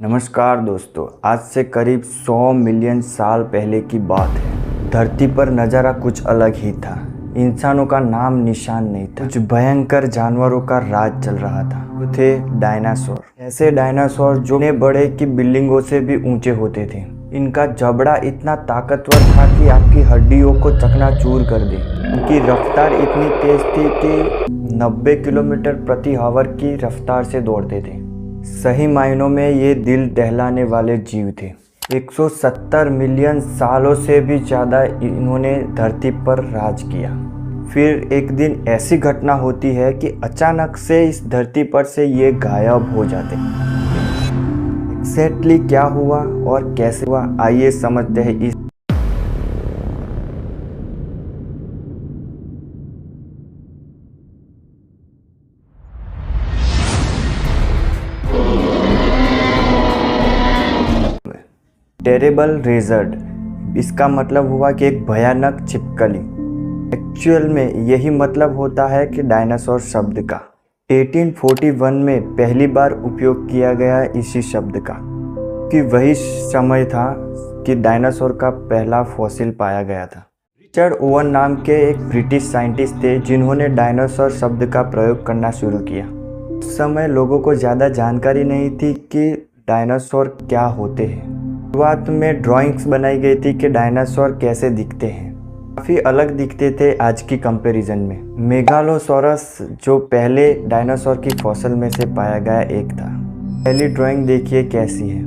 नमस्कार दोस्तों, आज से करीब 100 मिलियन साल पहले की बात है। धरती पर नज़ारा कुछ अलग ही था। इंसानों का नाम निशान नहीं था। कुछ भयंकर जानवरों का राज चल रहा था। वो थे डायनासोर। ऐसे डायनासोर जो इतने बड़े कि बिल्डिंगों से भी ऊंचे होते थे। इनका जबड़ा इतना ताकतवर था कि आपकी हड्डियों को चकनाचूर कर दे। इनकी रफ्तार इतनी तेज थी कि 90 किलोमीटर प्रति आवर की रफ्तार से दौड़ते थे। सही मायनों में ये दिल दहलाने वाले जीव थे। 170 मिलियन सालों से भी ज़्यादा इन्होंने धरती पर राज किया। फिर एक दिन ऐसी घटना होती है कि अचानक से इस धरती पर से ये गायब हो जाते। एग्जैक्टली क्या हुआ और कैसे हुआ, आइए समझते हैं इस टेरेबल रेजर्ड। इसका मतलब हुआ कि एक भयानक छिपकली। एक्चुअल में यही मतलब होता है कि डायनासोर शब्द का 1841 में पहली बार उपयोग किया गया इसी शब्द का, कि वही समय था कि डायनासोर का पहला फॉसिल पाया गया था। रिचर्ड ओवन नाम के एक ब्रिटिश साइंटिस्ट थे जिन्होंने डायनासोर शब्द का प्रयोग करना शुरू किया। उस समय लोगों को ज़्यादा जानकारी नहीं थी कि डायनासोर क्या होते हैं। शुरुआत में ड्राइंग्स बनाई गई थी कि डायनासोर कैसे दिखते हैं। काफ़ी अलग दिखते थे आज की कंपैरिजन में। मेगालोसॉरस जो पहले डायनासोर की फॉसिल में से पाया गया एक था। पहली ड्राइंग देखिए कैसी है।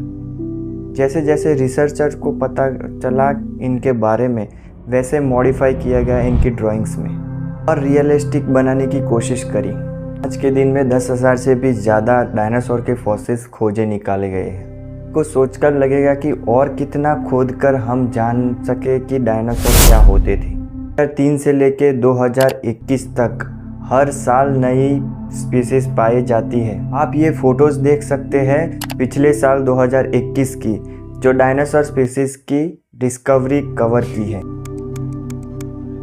जैसे जैसे रिसर्चर को पता चला इनके बारे में, वैसे मॉडिफाई किया गया इनकी ड्राइंग्स में और रियलिस्टिक बनाने की कोशिश करी। आज के दिन में 10,000 से भी ज़्यादा डायनासोर के फॉसिल्स खोजे निकाले गए हैं। को सोचकर लगेगा कि और कितना खोद कर हम जान सके कि डायनासोर क्या होते थे। 2003 से लेके 2021 तक हर साल नई स्पीसीज पाई जाती है। आप ये फोटोज़ देख सकते हैं पिछले साल 2021 की, जो डायनासोर स्पीसीज की डिस्कवरी कवर की है।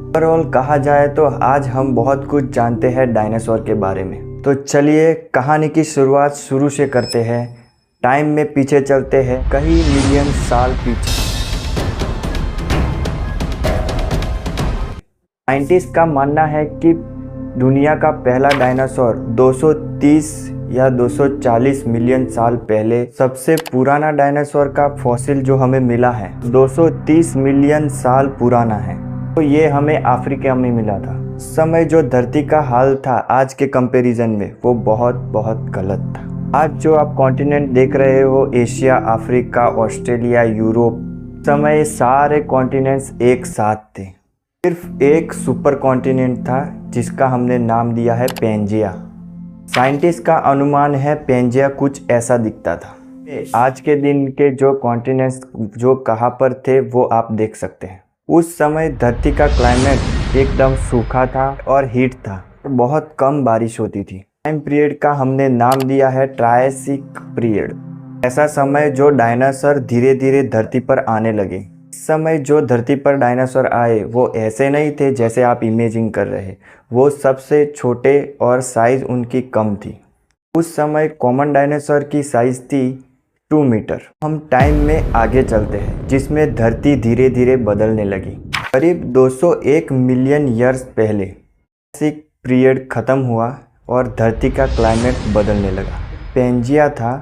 ओवरऑल कहा जाए तो आज हम बहुत कुछ जानते हैं डायनासोर के बारे में। तो चलिए कहानी की शुरुआत शुरू से करते हैं। टाइम में पीछे चलते हैं कई मिलियन साल पीछे। साइंटिस्ट का मानना है कि दुनिया का पहला डायनासोर 230 या 240 मिलियन साल पहले, सबसे पुराना डायनासोर का फॉसिल जो हमें मिला है 230 मिलियन साल पुराना है। तो ये हमें अफ्रीका में मिला था। उस समय जो धरती का हाल था आज के कंपैरिजन में, वो बहुत गलत था। आज जो आप कॉन्टिनेंट देख रहे हो, एशिया, अफ्रीका, ऑस्ट्रेलिया, यूरोप, समय सारे कॉन्टिनेंट्स एक साथ थे। सिर्फ एक सुपर कॉन्टिनेंट था जिसका हमने नाम दिया है पेंजिया। साइंटिस्ट का अनुमान है पेंजिया कुछ ऐसा दिखता था। आज के दिन के जो कॉन्टिनेंट्स जो कहाँ पर थे वो आप देख सकते हैं। उस समय धरती का क्लाइमेट एकदम सूखा था और हीट था, बहुत कम बारिश होती थी। टाइम पीरियड का हमने नाम दिया है ट्रायसिक पीरियड। ऐसा समय जो डायनासोर धीरे धीरे धरती पर आने लगे। इस समय जो धरती पर डायनासोर आए वो ऐसे नहीं थे जैसे आप इमेजिन कर रहे। वो सबसे छोटे और साइज उनकी कम थी। उस समय कॉमन डायनासोर की साइज थी 2 मीटर। हम टाइम में आगे चलते हैं जिसमें धरती धीरे धीरे बदलने लगी। करीब 201 मिलियन ईयर्स पहले ट्रायसिक पीरियड खत्म हुआ और धरती का क्लाइमेट बदलने लगा। पेंजिया था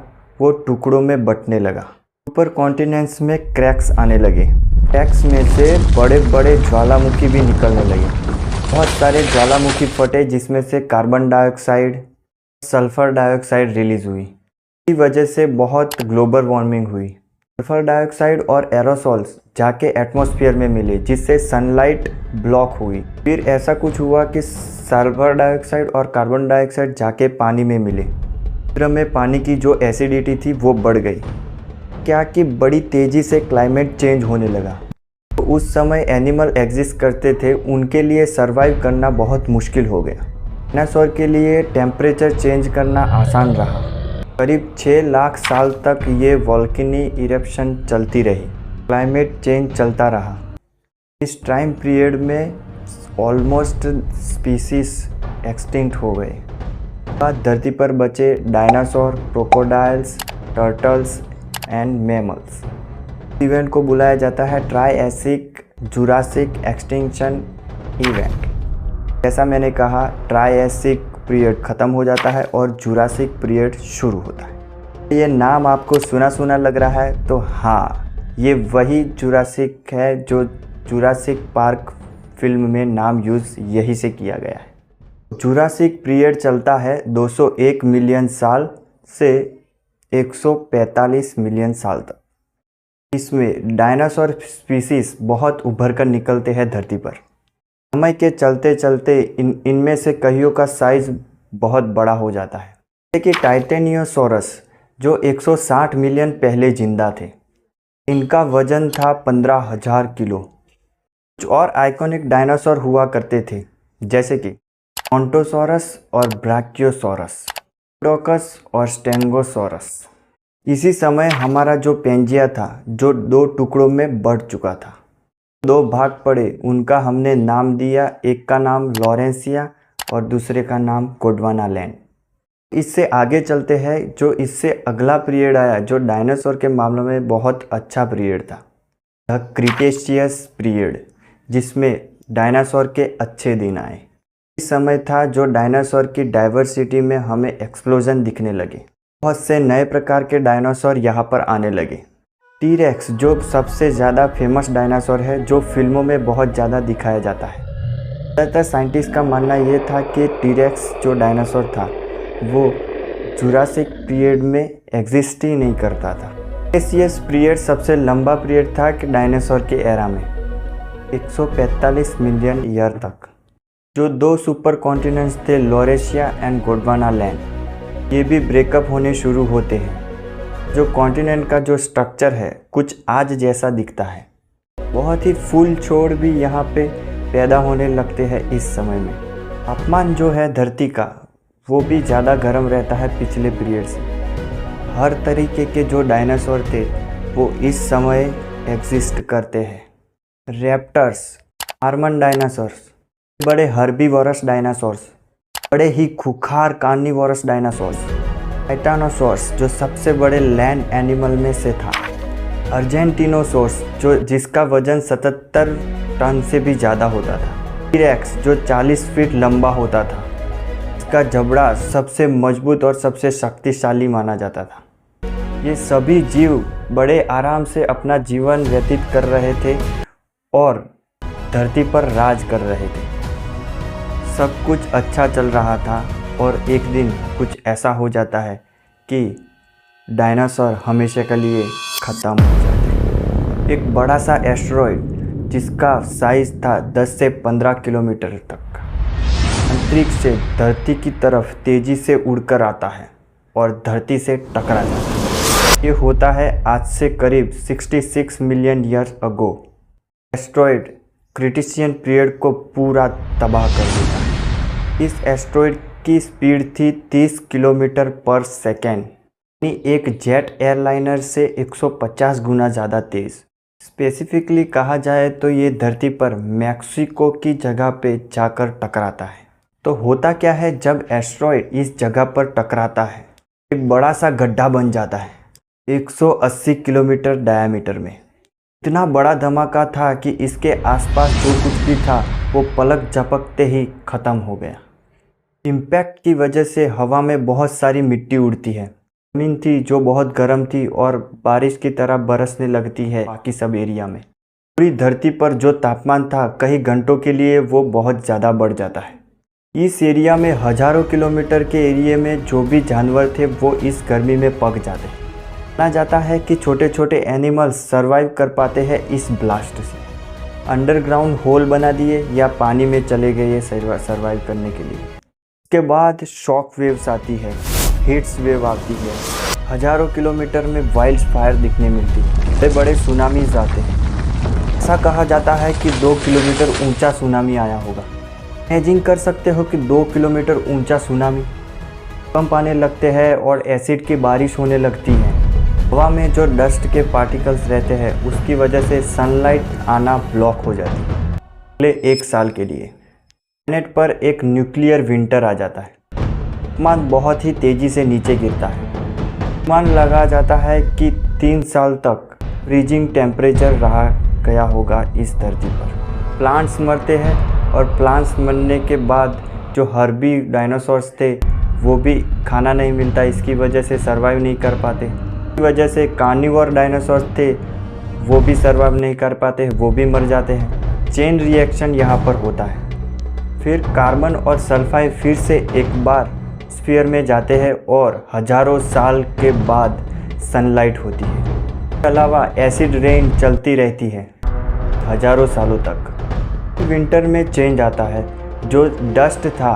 वो टुकड़ों में बंटने लगा। सुपर कॉन्टिनेंट्स में क्रैक्स आने लगे। क्रैक्स में से बड़े बड़े ज्वालामुखी भी निकलने लगे। बहुत सारे ज्वालामुखी फटे जिसमें से carbon dioxide, sulphur dioxide release हुई। इसी वजह से बहुत ग्लोबल वार्मिंग हुई। सल्फर डाइऑक्साइड और एरोसॉल्स जाके एटमॉस्फेयर में मिले जिससे सनलाइट ब्लॉक हुई। फिर ऐसा कुछ हुआ कि सल्फर डाइऑक्साइड और कार्बन डाइऑक्साइड जाके पानी में मिले। समुद्र में पानी की जो एसिडिटी थी वो बढ़ गई। क्या कि बड़ी तेज़ी से क्लाइमेट चेंज होने लगा। तो उस समय एनिमल एग्जिस्ट करते थे, उनके लिए सरवाइव करना बहुत मुश्किल हो गया। डायनासोर के लिए टेम्परेचर चेंज करना आसान रहा। करीब 6 लाख साल तक ये वोल्केनिक इरप्शन चलती रही। क्लाइमेट चेंज चलता रहा। इस टाइम पीरियड में ऑलमोस्ट स्पीसीज एक्सटिंक्ट हो गए। बाद धरती पर बचे dinosaur, crocodiles, turtles, and mammals. Event को बुलाया जाता है ट्राइएसिक जुरासिक एक्सटिंक्शन इवेंट। जैसा मैंने कहा, ट्राइएसिक पीरियड ख़त्म हो जाता है और जुरासिक पीरियड शुरू होता है। ये नाम आपको सुना सुना लग रहा है, तो हाँ, ये वही जुरासिक है जो जुरासिक पार्क फिल्म में नाम यूज़ यही से किया गया है। जुरासिक पीरियड चलता है 201 मिलियन साल से 145 मिलियन साल तक। इसमें डायनासोर स्पीसीज बहुत उभर कर निकलते हैं धरती पर। समय के चलते चलते इनमें से कईयों का साइज बहुत बड़ा हो जाता है, जैसे कि टाइटेनियोसोरस जो 160 मिलियन पहले जिंदा थे। इनका वजन था 15,000 किलो। कुछ और आइकॉनिक डायनासोर हुआ करते थे, जैसे कि मोंटोसोरस और ब्राकियोसोरस, डोकस और स्टेगोसोरस। इसी समय हमारा जो पेंजिया था, जो 2 टुकड़ों में बढ़ चुका था, 2 भाग पड़े, उनका हमने नाम दिया। एक का नाम लॉरेंसिया और दूसरे का नाम गोंडवानालैंड। इससे आगे चलते हैं, जो इससे अगला पीरियड आया, जो डायनासोर के मामलों में बहुत अच्छा पीरियड था, द क्रिटेशियस पीरियड, जिसमें डायनासोर के अच्छे दिन आए। इस समय था जो डायनासोर की डाइवर्सिटी में हमें एक्सप्लोजन दिखने लगे। बहुत से नए प्रकार के डायनासोर यहाँ पर आने लगे। टी-रेक्स जो सबसे ज़्यादा फेमस डायनासोर है, जो फिल्मों में बहुत ज़्यादा दिखाया जाता है। ज़्यादातर साइंटिस्ट का मानना ये था कि टी-रेक्स जो डायनासोर था वो जुरासिक पीरियड में एग्जिस्ट ही नहीं करता था। क्रिटेशियस पीरियड सबसे लंबा पीरियड था कि डायनासोर के एरा में 145 मिलियन ईयर तक। जो 2 सुपर कॉन्टिनेंट्स थे, लॉरेशिया एंड गोंडवानालैंड, ये भी ब्रेकअप होने शुरू होते हैं। जो कॉन्टिनेंट का जो स्ट्रक्चर है कुछ आज जैसा दिखता है। बहुत ही फूल छोड़ भी यहाँ पे पैदा होने लगते हैं इस समय में। तापमान जो है धरती का, वो भी ज़्यादा गर्म रहता है पिछले पीरियड से। हर तरीके के जो डायनासोर थे वो इस समय एग्जिस्ट करते हैं। रैप्टर्स, हार्मन डायनासोर्स, बड़े हर्बीवोरस डायनासोर्स, बड़े ही खूंखार कार्निवोरस डायनासोर्स, टाइटानोसोर्स जो सबसे बड़े लैंड एनिमल में से था, अर्जेंटिनोसोर्स जो जिसका वजन 77 टन से भी ज़्यादा होता था, टी-रेक्स जो 40 फीट लंबा होता था, इसका जबड़ा सबसे मजबूत और सबसे शक्तिशाली माना जाता था। ये सभी जीव बड़े आराम से अपना जीवन व्यतीत कर रहे थे और धरती पर राज कर रहे थे। सब कुछ अच्छा चल रहा था और एक दिन कुछ ऐसा हो जाता है कि डायनासोर हमेशा के लिए ख़त्म हो जाते हैं। एक बड़ा सा एस्टेरॉयड जिसका साइज़ था 10 से 15 किलोमीटर तक, अंतरिक्ष से धरती की तरफ तेज़ी से उड़कर आता है और धरती से टकरा जाता है। ये होता है आज से करीब 66 million years ago. Asteroid Cretaceous period को पूरा तबाह कर देता है। इस एस्टेरॉयड की स्पीड थी 30 किलोमीटर पर सेकेंड, यानी एक जेट एयरलाइनर से 150 गुना ज़्यादा तेज़। स्पेसिफिकली कहा जाए तो ये धरती पर मैक्सिको की जगह पे जाकर टकराता है। तो होता क्या है, जब एस्टेरॉयड इस जगह पर टकराता है, एक बड़ा सा गड्ढा बन जाता है 180 किलोमीटर डायमीटर में। इतना बड़ा धमाका था कि इसके आसपास जो कुछ भी था वो पलक झपकते ही ख़त्म हो गया। इम्पैक्ट की वजह से हवा में बहुत सारी मिट्टी उड़ती है। ज़मीन थी जो बहुत गर्म थी और बारिश की तरह बरसने लगती है बाकी सब एरिया में। पूरी धरती पर जो तापमान था कई घंटों के लिए वो बहुत ज़्यादा बढ़ जाता है। इस एरिया में हज़ारों किलोमीटर के एरिया में जो भी जानवर थे वो इस गर्मी में पक जाते हैं। माना जाता है कि छोटे छोटे एनिमल्स सर्वाइव कर पाते हैं इस ब्लास्ट से। अंडरग्राउंड होल बना दिए या पानी में चले गए सर्वाइव करने के लिए। इसके बाद शॉक वेव्स आती है, हीट्स वेव आती है, हज़ारों किलोमीटर में वाइल्ड फायर दिखने मिलती है, बड़े बड़े सुनामीज आते हैं। ऐसा कहा जाता है कि 2 किलोमीटर ऊंचा सुनामी आया होगा। इमेजिन कर सकते हो कि 2 किलोमीटर ऊंचा सुनामी। कंप आने लगते हैं और एसिड की बारिश होने लगती है। हवा में जो डस्ट के पार्टिकल्स रहते हैं उसकी वजह से सनलाइट आना ब्लॉक हो जाती है अगले 1 साल के लिए। प्लैनेट पर एक न्यूक्लियर विंटर आ जाता है। तापमान बहुत ही तेज़ी से नीचे गिरता है। अनुमान लगा जाता है कि 3 साल तक फ्रीजिंग टेम्परेचर रहा गया होगा इस धरती पर। प्लांट्स मरते हैं और प्लांट्स मरने के बाद जो हर्बी डायनासोर्स थे वो भी खाना नहीं मिलता, इसकी वजह से सर्वाइव नहीं कर पाते। इसकी वजह से कार्निवोर डायनासोर्स थे वो भी सर्वाइव नहीं कर पाते, वो भी मर जाते हैं। चेन रिएक्शन यहाँ पर होता है। फिर कार्बन और सल्फाइड फिर से एक बार स्फीयर में जाते हैं और हजारों साल के बाद सनलाइट होती है। इसके अलावा एसिड रेन चलती रहती है हजारों सालों तक। विंटर में चेंज आता है, जो डस्ट था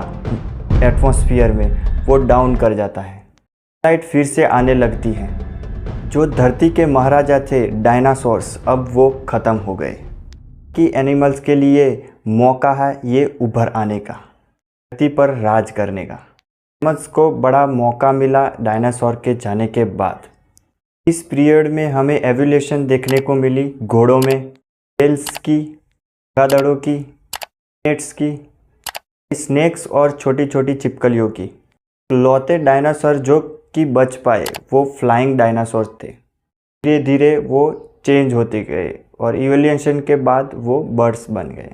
एटमॉस्फेयर में वो डाउन कर जाता है, सनलाइट फिर से आने लगती है। जो धरती के महाराजा थे डायनासोर्स अब वो ख़त्म हो गए। कि एनिमल्स के लिए मौका है ये उभर आने का, धरती पर राज करने का। एनिमल्स को बड़ा मौका मिला डायनासोर के जाने के बाद। इस पीरियड में हमें एवोल्यूशन देखने को मिली घोड़ों में, व्हेल्स की, गधड़ों की, नेट्स की, स्नेक्स और छोटी छोटी छिपकलियों की। लौते डायनासोर जो कि बच पाए वो फ्लाइंग डायनासोर थे। धीरे धीरे वो चेंज होते गए और इवोल्यूशन के बाद वो बर्ड्स बन गए।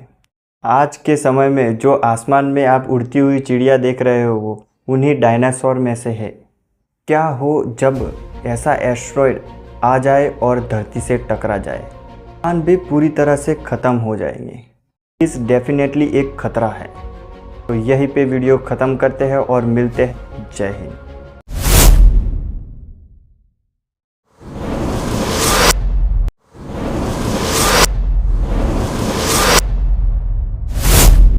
आज के समय में जो आसमान में आप उड़ती हुई चिड़िया देख रहे हो वो उन्हीं डायनासोर में से है। क्या हो जब ऐसा एस्ट्रॉयड आ जाए और धरती से टकरा जाए, इंसान भी पूरी तरह से ख़त्म हो जाएंगे। इस डेफिनेटली एक खतरा है। तो यहीं पे वीडियो ख़त्म करते हैं और मिलते हैं। जय हिंद।